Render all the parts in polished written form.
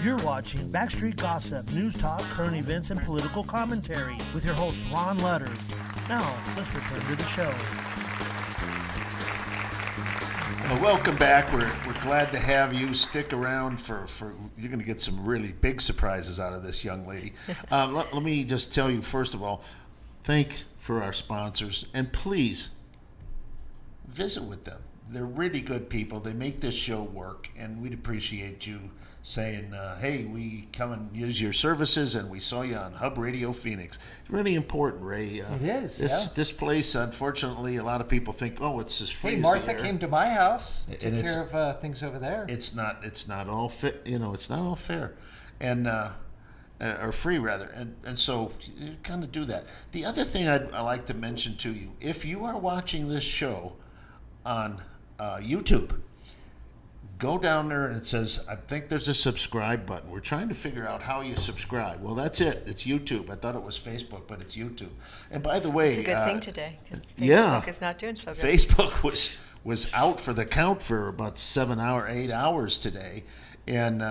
You're watching Backstreet Gossip, news talk, current events, and political commentary with your host, Ron Ludders. Now, let's return to the show. Welcome back. We're glad to have you. Stick around for you're going to get some really big surprises out of this young lady. Let me just tell you, first of all, thanks for our sponsors, and please visit with them. They're really good people. They make this show work, and we'd appreciate you saying, hey, we come and use your services, and we saw you on Hub Radio Phoenix. It's really important, Ray. It is, This place, unfortunately, a lot of people think, oh, it's as free Hey, as Martha the air. came to my house, took And care of things over there. It's not all fit, it's not all fair, and or free rather, and so you kind of do that. The other thing I'd like to mention to you, if you are watching this show on YouTube, go down there and it says, I think there's a subscribe button. We're trying to figure out how you subscribe. Well, that's it. It's YouTube. I thought it was Facebook, but it's YouTube. And by the way, it's a good thing today because Facebook yeah, is not doing so good. Facebook was out for the count for about 8 hours today, and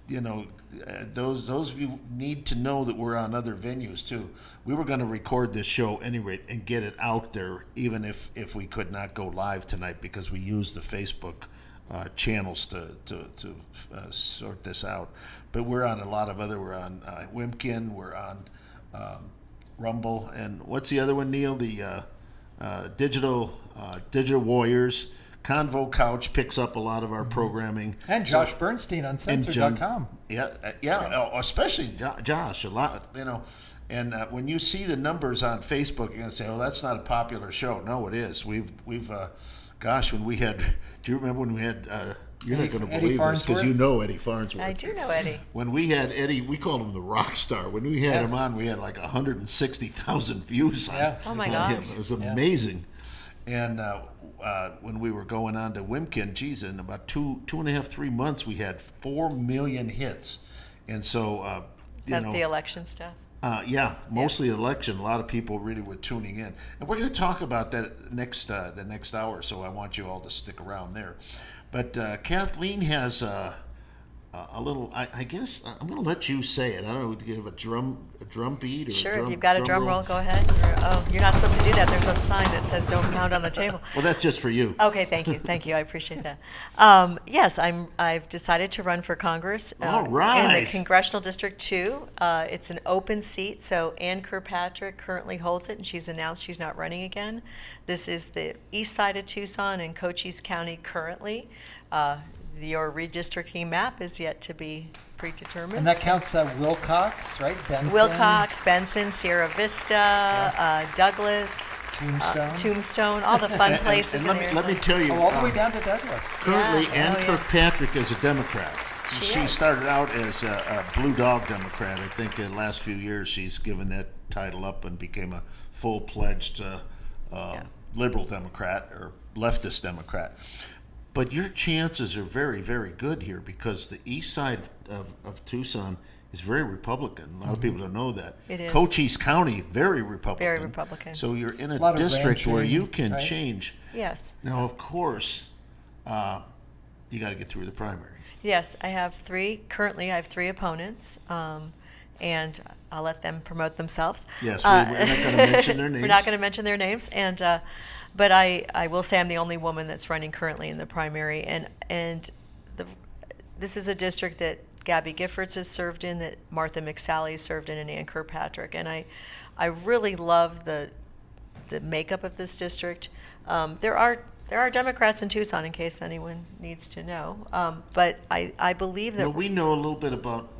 those of you need to know that we're on other venues too. We were going to record this show anyway and get it out there, even if we could not go live tonight, because we use the Facebook channels to sort this out. But we're on a lot of other. We're on Wimkin. We're on Rumble, and what's the other one, Neil? The Digital Warriors. Convo Couch picks up a lot of our programming. And Josh Bernstein on Censored.com. Especially Josh, a lot, And when you see the numbers on Facebook, you're going to say, oh, that's not a popular show. No, it is. We've when we had, do you remember when we had, you're not going to believe this because you know Eddie Farnsworth. I do know Eddie. When we had Eddie, we called him the rock star. When we had him on, we had like 160,000 views on Oh my him. gosh. It was amazing. And when we were going on to Wimkin, geez, in about 2.5-3 months, we had 4 million hits. And so, the election stuff? Mostly election. A lot of people really were tuning in. And we're going to talk about that the next hour, so I want you all to stick around there. But Kathleen has a little, I guess, I'm going to let you say it. I don't know, do you have a drum beat? Or Sure, if you've got a drum roll, go ahead. You're not supposed to do that. There's a sign that says don't pound on the table. Well, that's just for you. Okay, thank you. I appreciate that. Yes, I've decided to run for Congress All right. in the Congressional District 2. It's an open seat, so Ann Kirkpatrick currently holds it, and she's announced she's not running again. This is the east side of Tucson and Cochise County currently. Your redistricting map is yet to be predetermined. And that counts Wilcox, right? Benson. Wilcox, Benson, Sierra Vista, Douglas, Tombstone, all the fun places and in Arizona. let me tell you, all the way down to Douglas. currently Ann Yeah. Kirkpatrick is a Democrat. She is. started out as a Blue Dog Democrat. I think in the last few years she's given that title up and became a full-pledged liberal Democrat or leftist Democrat. But your chances are very, very good here because the east side of Tucson is very Republican. A lot of people don't know that. It is. Cochise County, very Republican. Very Republican. So you're in a lot of district where ranching, you can right? change. Yes. Now, of course, you got to get through the primary. Yes, I have three. Currently, I have three opponents, and I'll let them promote themselves. Yes, we're not going to mention their names. We're not going to mention their names, but I will say I'm the only woman that's running currently in the primary, and this is a district that Gabby Giffords has served in, that Martha McSally served in, and Ann Kirkpatrick, and I really love the makeup of this district. There are Democrats in Tucson, in case anyone needs to know, but I believe that Well, we know a little bit about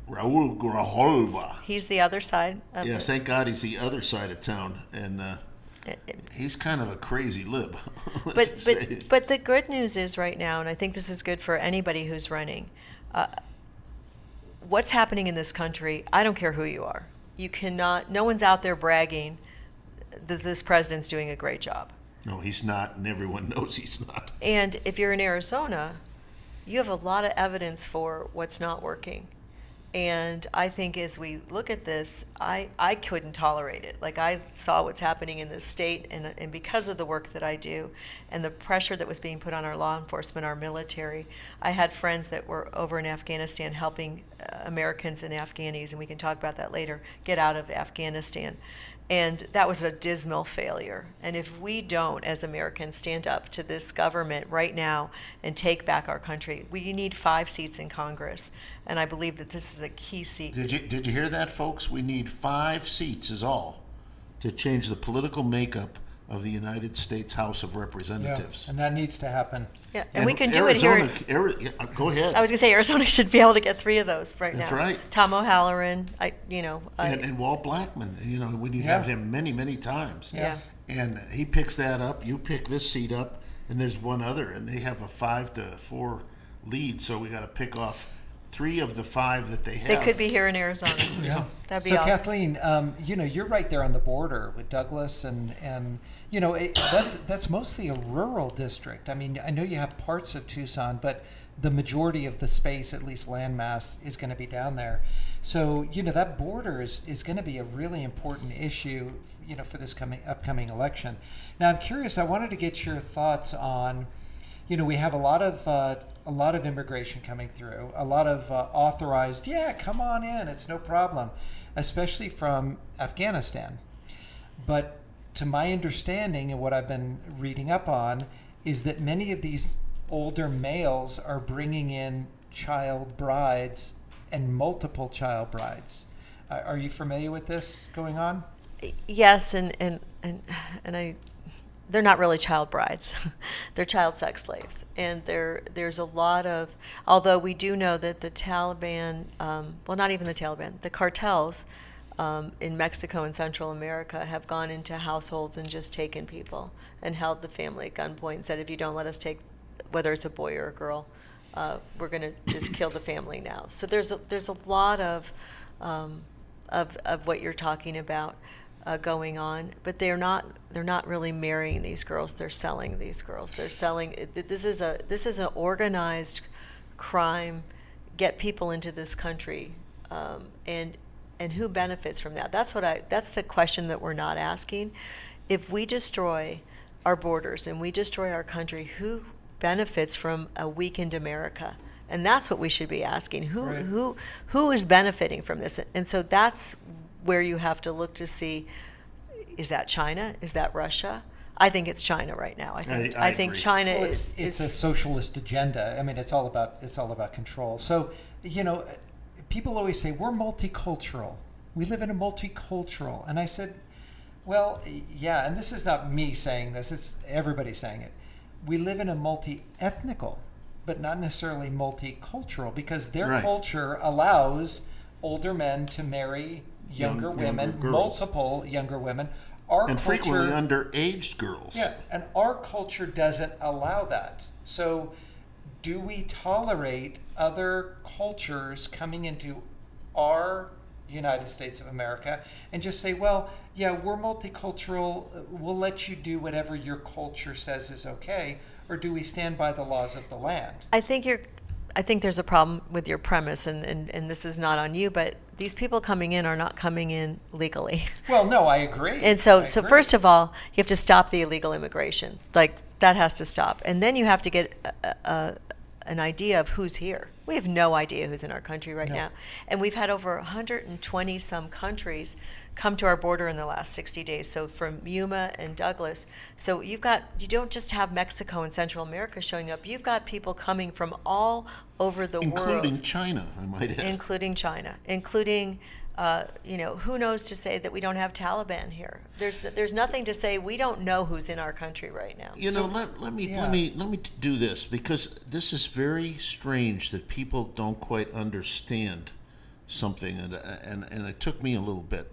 Raul Grijalva. he's the other side of Yes, thank God he's the other side of town, and he's kind of a crazy lib. But the good news is right now, and I think this is good for anybody who's running, what's happening in this country, I don't care who you are. You cannot, no one's out there bragging that this president's doing a great job. No, he's not, and everyone knows he's not. And if you're in Arizona, you have a lot of evidence for what's not working. And I think as we look at this, I couldn't tolerate it. Like, I saw what's happening in this state, and because of the work that I do and the pressure that was being put on our law enforcement, our military, I had friends that were over in Afghanistan helping Americans and Afghanis, and we can talk about that later, get out of Afghanistan. And that was a dismal failure. And if we don't, as Americans, stand up to this government right now and take back our country, we need 5 seats in Congress. And I believe that this is a key seat. Did you hear that, folks? We need 5 seats is all to change the political makeup of the United States House of Representatives. And that needs to happen. Yeah, and we can do it here. Go ahead. I was going to say Arizona should be able to get 3 of those right now. That's right. Tom O'Halloran, and Walt Blackman, when you have him many, many times. Yeah. And he picks that up, you pick this seat up, and there's one other, and they have a 5-4 lead, so we got to pick off 3 of the 5 that they have. They could be here in Arizona. Yeah. That'd be so awesome. Kathleen, you're right there on the border with Douglas, and that's mostly a rural district. I mean, I know you have parts of Tucson, but the majority of the space, at least landmass, is going to be down there. So, that border is going to be a really important issue, for this upcoming election. Now, I'm curious. I wanted to get your thoughts on, we have a lot of immigration coming through, a lot of authorized, come on in, it's no problem, especially from Afghanistan. But to my understanding and what I've been reading up on is that many of these older males are bringing in child brides and multiple child brides. Are you familiar with this going on? Yes, and they're not really child brides. They're child sex slaves. And there's a lot of, although we do know that the Taliban, not even the Taliban, the cartels in Mexico and Central America have gone into households and just taken people and held the family at gunpoint and said, if you don't let us take, whether it's a boy or a girl, we're going to just kill the family now. So there's a lot of what you're talking about going on, but they're not really marrying these girls. They're selling these girls. They're selling. This is an organized crime. Get people into this country, and who benefits from that? That's the question that we're not asking. If we destroy our borders and we destroy our country, who benefits from a weakened America? And that's what we should be asking. Who is benefiting from this? And so that's where you have to look to see, is that China? Is that Russia? I think it's China right now. I think China is a socialist agenda. I mean, it's all about control. So, people always say we're multicultural. We live in a multicultural. And I said, well, yeah, and this is not me saying this, it's everybody saying it. We live in a multi-ethnical, but not necessarily multicultural, because their culture allows older men to marry younger women, multiple younger women. And frequently underaged girls. Yeah, and our culture doesn't allow that. So do we tolerate other cultures coming into our United States of America and just say, well, yeah, we're multicultural, we'll let you do whatever your culture says is okay, or do we stand by the laws of the land? I think there's a problem with your premise, and this is not on you, but these people coming in are not coming in legally. Well, no, I agree. And so first of all, you have to stop the illegal immigration. Like, that has to stop. And then you have to get an idea of who's here. We have no idea who's in our country right now. And we've had over 120 some countries come to our border in the last 60 days. So from Yuma and Douglas. So you don't just have Mexico and Central America showing up. You've got people coming from all over the world. Including China, I might add. Including China. Including, who knows to say that we don't have Taliban here? There's nothing to say we don't know who's in our country right now. Let me do this, because this is very strange that people don't quite understand something, and it took me a little bit.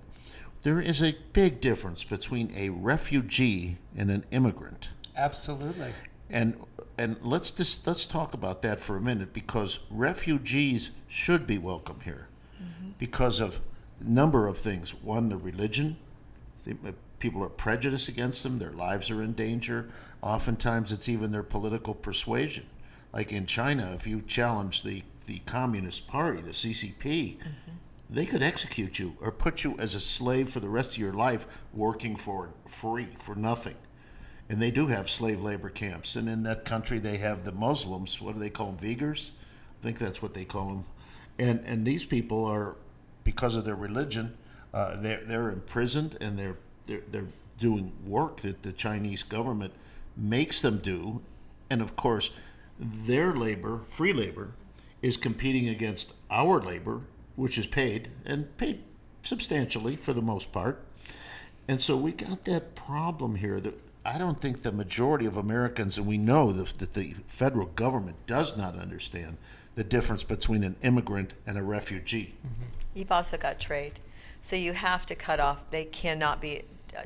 There is a big difference between a refugee and an immigrant. Absolutely. And let's talk about that for a minute, because refugees should be welcome here because of a number of things. One, the religion. People are prejudiced against them. Their lives are in danger. Oftentimes, it's even their political persuasion. Like in China, if you challenge the the Communist Party, the CCP, they could execute you or put you as a slave for the rest of your life, working for free, for nothing. And they do have slave labor camps. And in that country, they have the Muslims. What do they call them? Uyghurs? I think that's what they call them. And these people are, because of their religion, they're imprisoned, and they're doing work that the Chinese government makes them do. And of course, their labor, free labor, is competing against our labor, which is paid, and paid substantially for the most part. And so we got that problem here that I don't think the majority of Americans, and we know that the federal government does not understand the difference between an immigrant and a refugee. You've also got trade. So you have to cut off,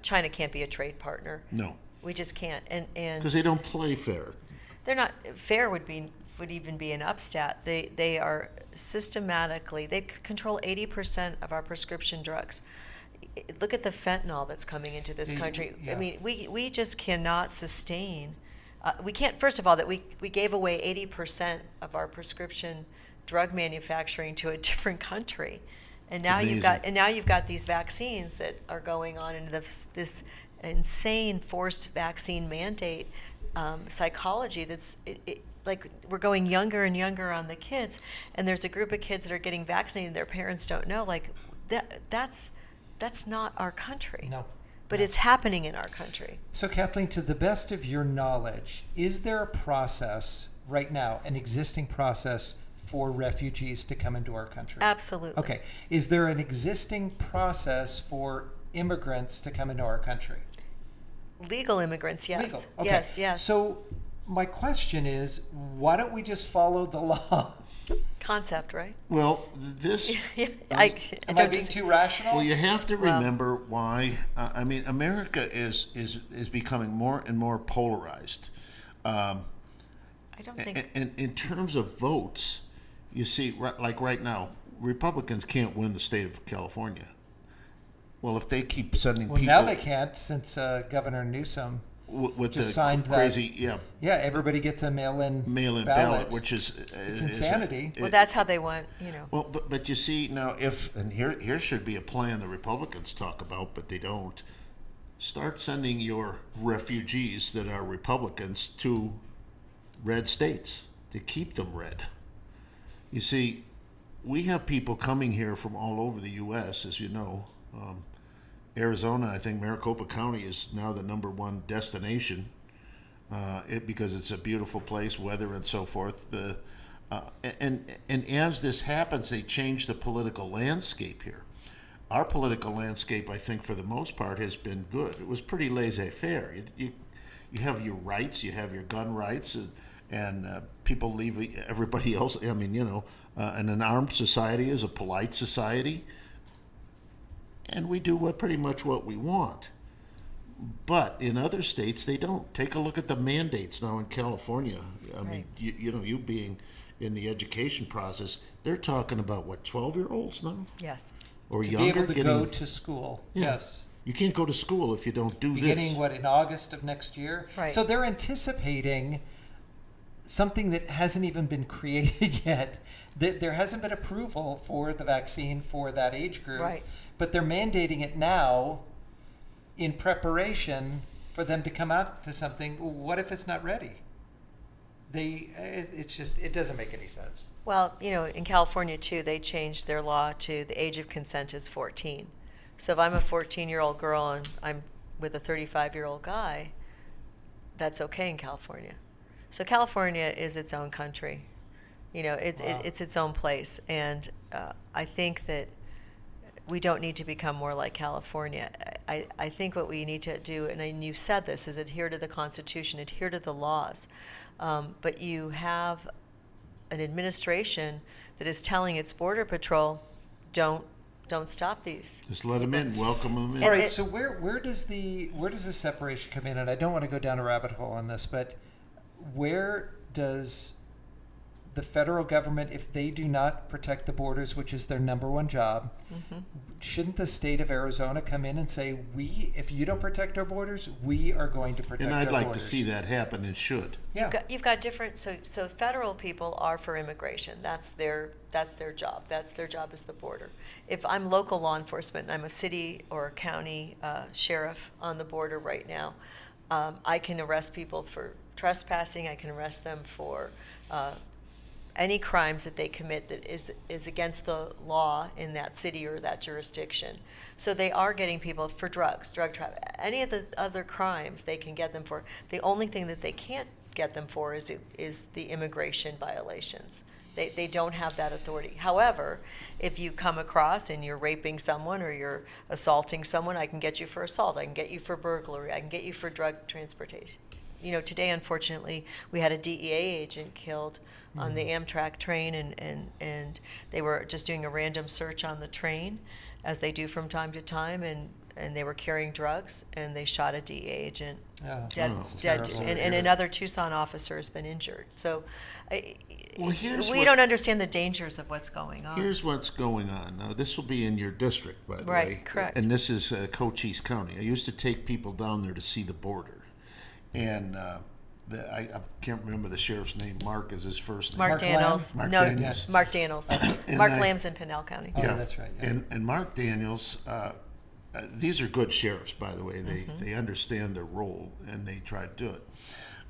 China can't be a trade partner. No. We just can't. And Because they don't play fair. they're not, fair would even be an upstat. They are systematically, they control 80% of our prescription drugs. Look at the fentanyl that's coming into this country. Yeah. I mean, we just cannot sustain. We can't. First of all, that we gave away 80% of our prescription drug manufacturing to a different country, and now you've got these vaccines that are going on into this insane forced vaccine mandate psychology. That's like we're going younger and younger on the kids, and there's a group of kids that are getting vaccinated. Their parents don't know. Like that's not our country. No. But it's happening in our country. So, Kathleen, to the best of your knowledge, is there a process right now, an existing process for refugees to come into our country? Absolutely. Okay. Is there an existing process for immigrants to come into our country? Legal immigrants, yes. Legal. Okay. Yes. So, my question is, why don't we just follow the law? Concept, right? Well, this... Am I being too rational? Well, you have to remember why. I mean, America is becoming more and more polarized. I don't think. And in terms of votes, you see, like right now, Republicans can't win the state of California. Well, if they keep sending people... Well, now they can't, since Governor Newsom with just the signed crazy... that. Yeah, everybody gets a mail-in ballot, which is... It's insanity. Well, that's how they want, you know. Well, but you see, now and here should be a plan the Republicans talk about, but they don't. Start sending your refugees that are Republicans to red states to keep them red. You see, we have people coming here from all over the U.S., as you know. Arizona, I think Maricopa County is now the #1 destination because it's a beautiful place, weather and so forth. And as this happens, they change the political landscape here. Our political landscape, I think, for the most part, has been good. It was pretty laissez-faire. You have your rights, you have your gun rights, and people leave everybody else. I mean, and an armed society is a polite society. And we do pretty much what we want. But in other states, they don't. Take a look at the mandates now in California. I mean, you being in the education process, they're talking about, 12-year-olds now? Yes. Or to younger? be able to go to school. Yeah. Yes. You can't go to school if you don't do Beginning, this. in August of next year? Right. So they're anticipating something that hasn't even been created yet. There hasn't been approval for the vaccine for that age group. Right. But they're mandating it now in preparation for them to come out to something. What if it's not ready? It doesn't make any sense. Well, in California, too, they changed their law to the age of consent is 14. So if I'm a 14-year-old girl and I'm with a 35-year-old guy, that's okay in California. So California is its own country. It's its own place. And I think that we don't need to become more like California. I think what we need to do, and you said this, is adhere to the Constitution, adhere to the laws. But you have an administration that is telling its Border Patrol, don't stop these. Just let them in, welcome them in. All right, so where does the separation come in? And I don't want to go down a rabbit hole on this, but where does the federal government, if they do not protect the borders, which is their number one job, shouldn't the state of Arizona come in and say, if you don't protect our borders, we are going to protect And our I'd borders? like to see that happen, and should. Yeah. You've got different, so federal people are for immigration. That's their job. That's their job is the border. If I'm local law enforcement and I'm a city or a county sheriff on the border right now, I can arrest people for trespassing. I can arrest them for any crimes that they commit that is against the law in that city or that jurisdiction. So they are getting people for drug trafficking. Any of the other crimes they can get them for. The only thing that they can't get them for is the immigration violations. They don't have that authority. However, if you come across and you're raping someone or you're assaulting someone, I can get you for assault. I can get you for burglary. I can get you for drug transportation. Today, unfortunately, we had a DEA agent killed on the Amtrak train, and they were just doing a random search on the train, as they do from time to time, and they were carrying drugs, and they shot a DEA agent dead, and another Tucson officer has been injured. So we don't understand the dangers of what's going on. Here's what's going on. Now, this will be in your district, by the way. Right, correct. And this is Cochise County. I used to take people down there to see the border. And I can't remember the sheriff's name. Mark is his first name. Mark Daniels. Mark No, Daniels. Mark Daniels. Mark Lamb's in Pinell County. Oh, that's right. Yeah. And Mark Daniels, these are good sheriffs, by the way. They understand their role, and they try to do it.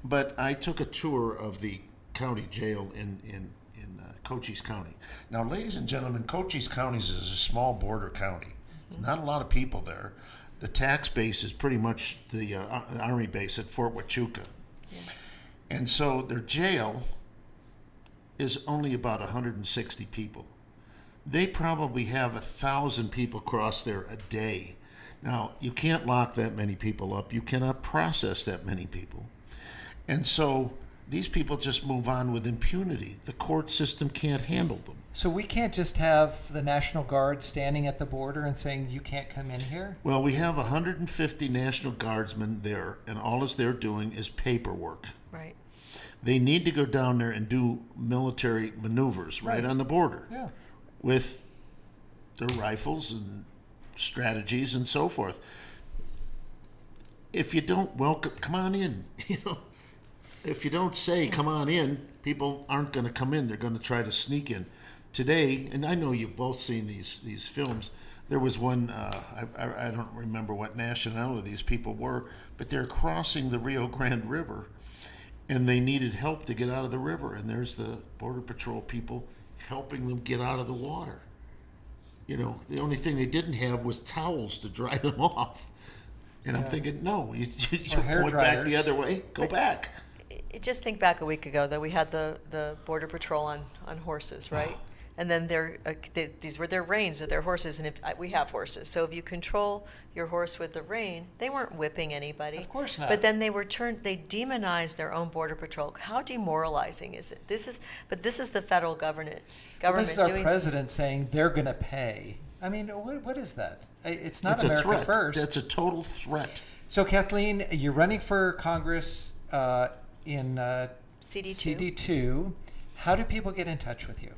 But I took a tour of the county jail in Cochise County. Now, ladies and gentlemen, Cochise County is a small border county. There's not a lot of people there. The tax base is pretty much the Army base at Fort Huachuca. Yeah. And so their jail is only about 160 people. They probably have 1,000 people cross there a day. Now, you can't lock that many people up. You cannot process that many people. And so these people just move on with impunity. The court system can't handle them. So we can't just have the National Guard standing at the border and saying, you can't come in here? Well, we have 150 National Guardsmen there, and all they're doing is paperwork. Right. They need to go down there and do military maneuvers right on the border with their rifles and strategies and so forth. If you don't welcome, come on in. If you don't say, come on in, people aren't going to come in. They're going to try to sneak in. Today, and I know you've both seen these films, there was one, I don't remember what nationality these people were, but they're crossing the Rio Grande River, and they needed help to get out of the river, and there's the Border Patrol people helping them get out of the water. The only thing they didn't have was towels to dry them off. And I'm thinking, no, you point back the other way, go back. Just think back a week ago that we had the Border Patrol on horses, right? And then these were their reins of their horses, and we have horses. So if you control your horse with the rein, they weren't whipping anybody. Of course not. But then they demonized their own Border Patrol. How demoralizing is it? This is the federal government. This is our president saying they're going to pay. I mean, what is that? It's not America threat. First. That's a total threat. So, Kathleen, you're running for Congress in CD2. CD2. How do people get in touch with you?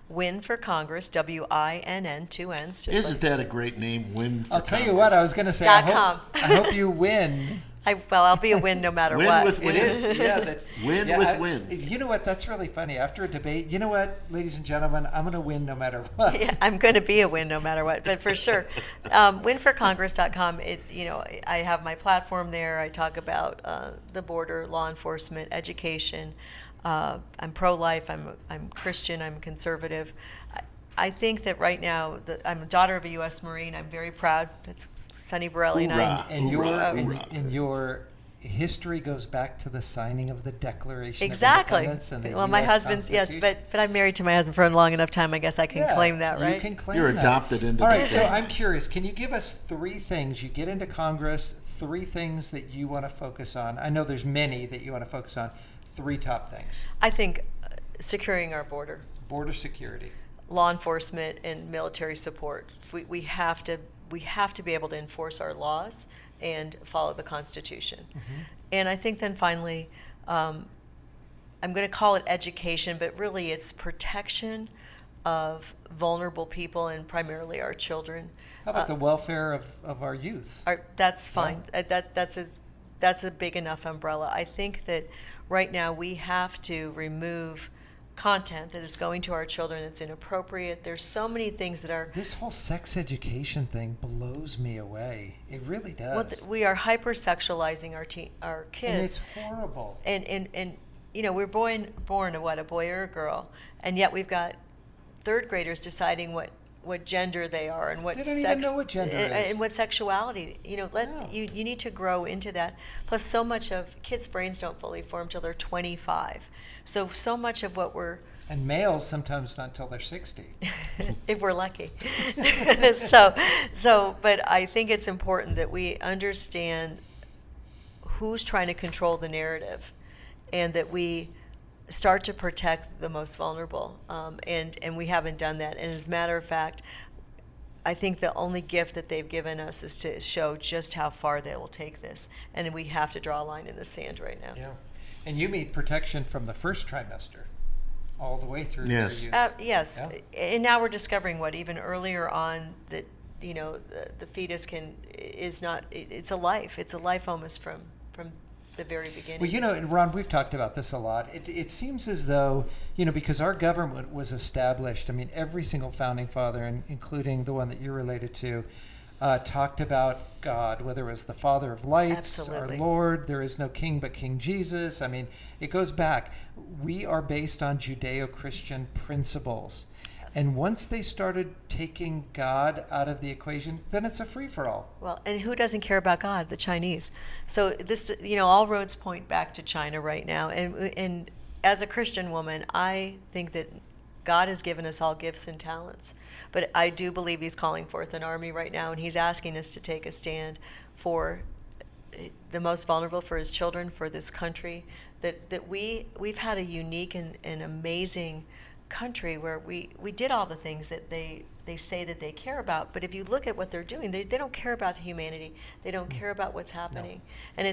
Winn for Congress, WINN, 2 N's. Isn't that a great name, Winn for Congress? I'll tell you what, I was going to say, I hope you win. I'll be a win no matter win what. With win. It is. Yeah, that's win yeah, with win. You know what? That's really funny. After a debate, you know what, ladies and gentlemen, I'm going to win no matter what. Yeah, I'm going to be a win no matter what, but for sure. Winforcongress.com, I have my platform there. I talk about the border, law enforcement, education. I'm pro-life. I'm Christian. I'm conservative. I think that right now, I'm a daughter of a U.S. Marine. I'm very proud. It's Sonny Borelli and I. And your history goes back to the signing of the Declaration exactly. of Independence and the well, my US husband's yes, but I'm married to my husband for a long enough time. I guess I can claim that, right? You can claim You're that. adopted into All that. right, so I'm curious. Can you give us 3 things? You get into Congress, 3 things that you want to focus on. I know there's many that you want to focus on. 3 top things. I think securing our border. Border security. Law enforcement and military support. We have to be able to enforce our laws and follow the Constitution. Mm-hmm. And I think then finally, I'm going to call it education, but really it's protection of vulnerable people and primarily our children. How about the welfare of our youth? That's fine. That's a big enough umbrella. I think that right now we have to remove content that is going to our children that's inappropriate. There's so many things that are... This whole sex education thing blows me away. It really does. Well, we are hypersexualizing our kids. And it's horrible. And you know, we're born a boy or a girl, and yet we've got third graders deciding what gender they are and what They don't sex even know what gender is. and what sexuality. You know, No. you need to grow into that. Plus, so much of kids' brains don't fully form till they're 25. So much of what we're And males sometimes not until they're 60. if we're lucky. But I think it's important that we understand who's trying to control the narrative, and that we start to protect the most vulnerable. And we haven't done that. And as a matter of fact, I think the only gift that they've given us is to show just how far they will take this. And we have to draw a line in the sand right now. Yeah. And you need protection from the first trimester all the way through your youth. Yes. Yeah. And now we're discovering even earlier on that, you know, the fetus it's a life. It's a life almost from the very beginning. Well, you know, and Ron, we've talked about this a lot. It seems as though, you know, because our government was established, I mean, every single founding father, including the one that you're related to, talked about God, whether it was the Father of Lights, Absolutely. our Lord, there is no king but King Jesus. I mean, it goes back. We are based on Judeo-Christian principles. Yes. And once they started taking God out of the equation, then it's a free-for-all. Well, and who doesn't care about God? The Chinese. So this, you know, all roads point back to China right now. And as a Christian woman, I think that God has given us all gifts and talents. But I do believe he's calling forth an army right now, and he's asking us to take a stand for the most vulnerable, for his children, for this country. That we've had a unique and amazing country where we did all the things that they say that they care about, but if you look at what they're doing, they don't care about humanity. They don't care about what's happening. No.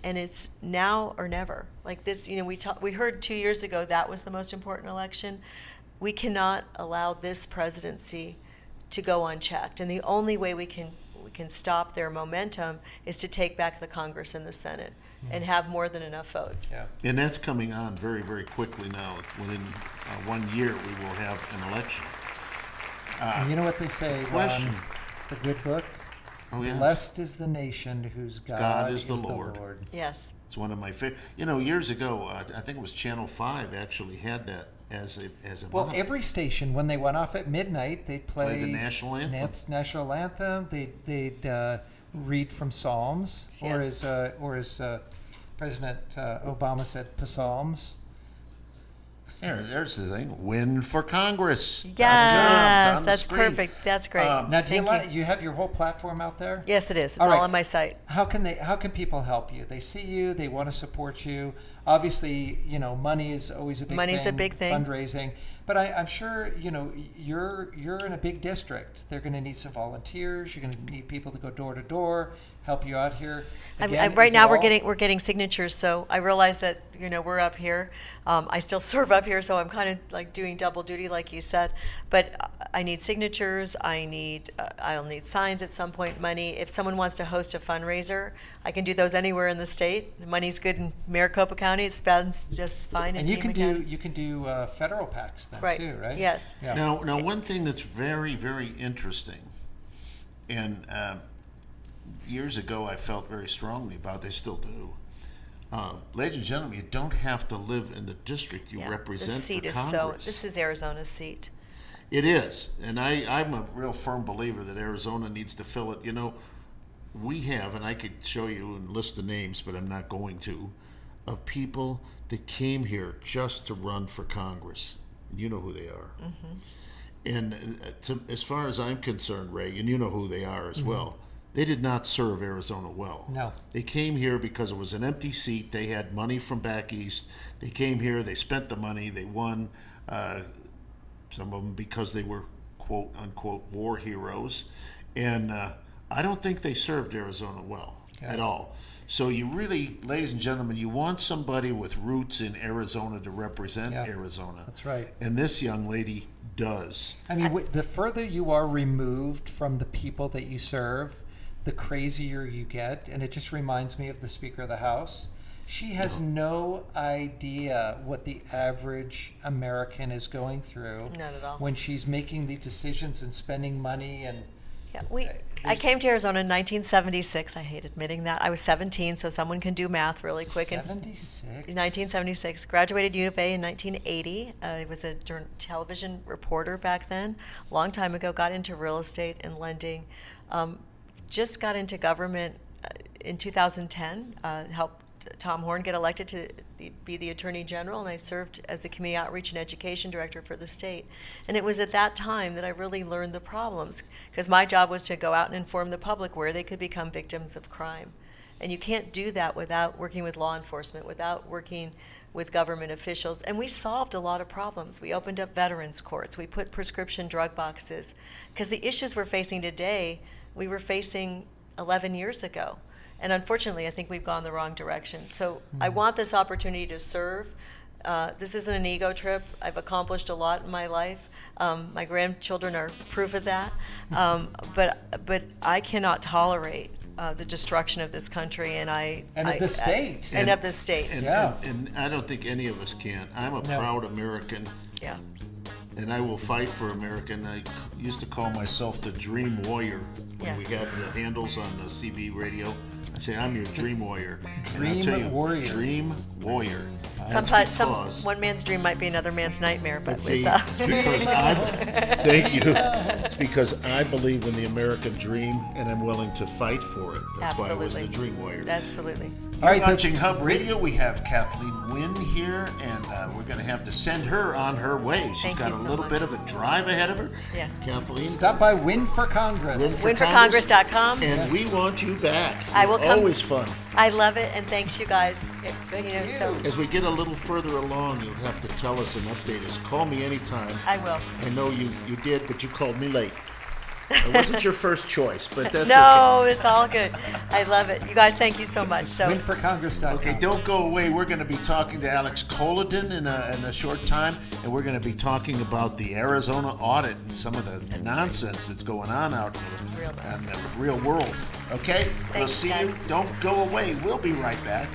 And it's now or never. Like this, you know, we heard 2 years ago that was the most important election. We cannot allow this presidency to go unchecked, and the only way we can stop their momentum is to take back the Congress and the Senate and have more than enough votes. Yeah. And that's coming on very, very quickly now. Within 1 year, we will have an election. And you know what they say, Question. Ron, the good book? Oh, yeah. Blessed is the nation whose God is the Lord. Yes. It's one of my favorite. You know, years ago, I think it was Channel 5 actually had that as a Well, motto. every station, when they went off at midnight, they'd play the national anthem. National anthem. They'd read from Psalms, Yes. or as President Obama said, Psalms. There's the thing. Win for Congress. Yes, that's perfect. That's great. Now, do Thank you have your whole platform out there? Yes, it is. It's All all right. on my site. How can people help you? They see you, they want to support you. Obviously, you know, money is always a big thing. Money's a big thing. Fundraising. But I'm sure, you know, you're in a big district. They're going to need some volunteers. You're going to need people to go door to door, help you out here. Again, Right is now it we're getting signatures, so I realize that, you know, we're up here. I still serve up here, so I'm kind of like doing double duty, like you said. But I need signatures. I'll need signs at some point. Money. If someone wants to host a fundraiser, I can do those anywhere in the state. The money's good in Maricopa County. It spends just fine in And you Pima can County. do federal PACs then Right. too, right? Yes. Yeah. Now, one thing that's very, very interesting, and years ago I felt very strongly about, they still do. Ladies and gentlemen, you don't have to live in the district you Yeah. represent The seat for is Congress. this is Arizona's seat. It is, and I'm a real firm believer that Arizona needs to fill it. You know, we have, and I could show you and list the names, but I'm not going to, of people that came here just to run for Congress. And you know who they are. Mm-hmm. And as far as I'm concerned, Ray, and you know who they are as well, they did not serve Arizona well. No. They came here because it was an empty seat. They had money from back east. They came here, they spent the money, they won. Some of them because they were quote unquote war heroes, and I don't think they served Arizona well at all. So you really, ladies and gentlemen, you want somebody with roots in Arizona to represent Yeah, Arizona. that's right. And this young lady does. I mean, the further you are removed from the people that you serve, the crazier you get. And it just reminds me of the Speaker of the House. She has no idea what the average American is going through. Not at all. When she's making the decisions and spending money and Yeah, I came to Arizona in 1976. I hate admitting that. I was 17, so someone can do math really quick. 76. In 1976. Graduated U of A in 1980. I was a television reporter back then, long time ago. Got into real estate and lending. Just got into government in 2010. Helped Tom Horn get elected to be the Attorney General, and I served as the Community Outreach and Education Director for the state. And it was at that time that I really learned the problems, because my job was to go out and inform the public where they could become victims of crime. And you can't do that without working with law enforcement, without working with government officials. And we solved a lot of problems. We opened up veterans courts. We put prescription drug boxes, because the issues we're facing today, we were facing 11 years ago. And unfortunately, I think we've gone the wrong direction. So I want this opportunity to serve. This isn't an ego trip. I've accomplished a lot in my life. My grandchildren are proof of that. But I cannot tolerate the destruction of this country, and of the state. And of the state. And I don't think any of us can. I'm a proud American. Yeah. And I will fight for America. And I used to call myself the Dream Warrior when we had the handles on the CB radio. I say, I'm your Dream Warrior. And I'll tell you, Warrior. Dream Warrior. Sometimes one man's dream might be another man's nightmare, but See, it's because thank you. It's because I believe in the American dream, and I'm willing to fight for it. That's why I was the Dream Warrior. Absolutely. All right, watching Hub Radio, we have Kathleen Winn here, and we're going to have to send her on her way. She's got a little bit of a drive ahead of her. Yeah. Kathleen. Stop by Win for Congress. WinForCongress.com. And we want you back. I will come. Always fun. I love it, and thanks you guys. Thank you. So As we get a little further along, you'll have to tell us and update us. Call me anytime. I will. I know you did, but you called me late. It wasn't your first choice, but that's No, okay. it's all good. I love it. You guys, thank you so much. So WinForCongress.com. Okay, don't go away. We're going to be talking to Alex Colladin in a short time, and we're going to be talking about the Arizona audit and some of the nonsense that's going on out in the real world. Okay? We'll Thanks, see guys. you. Don't go away. We'll be right back.